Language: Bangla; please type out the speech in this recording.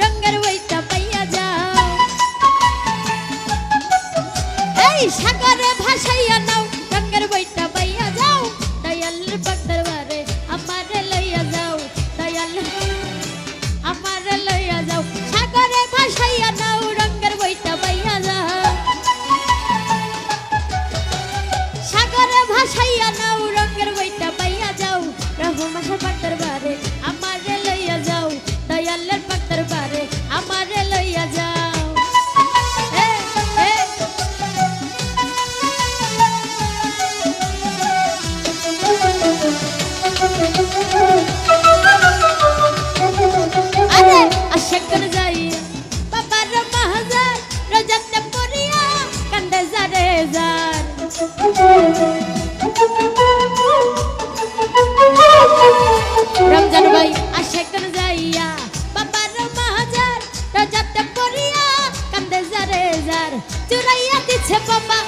রঙের বইটা পাইয়া যাও এই সাগরে ভাসাইয়া নাও রঙের বইটা পাইয়া যাও দয়ালের পাক দরবারে আমারে লইয়া যাও দয়াল আমারে লইয়া যাও সাগরে ভাসাইয়া নাও রঙের বইটা পাইয়া যাও সাগরে ভাসাইয়া নাও রঙের বইটা পাইয়া যাও রহমানের পাক দরবারে আমারে লইয়া যাও দয়ালের পাক দরবারে আমারে লইয়া যাও আরে আশাকর যাইয়া বাবার মাহাজার রোজাতে পড়িয়া কান্দে জারে জার রমজান ভাই আশাকর যাইয়া বাবার মাহাজার রোজাতে পড়িয়া কান্দে জারে জার চুরাইয়া দিছে বাবা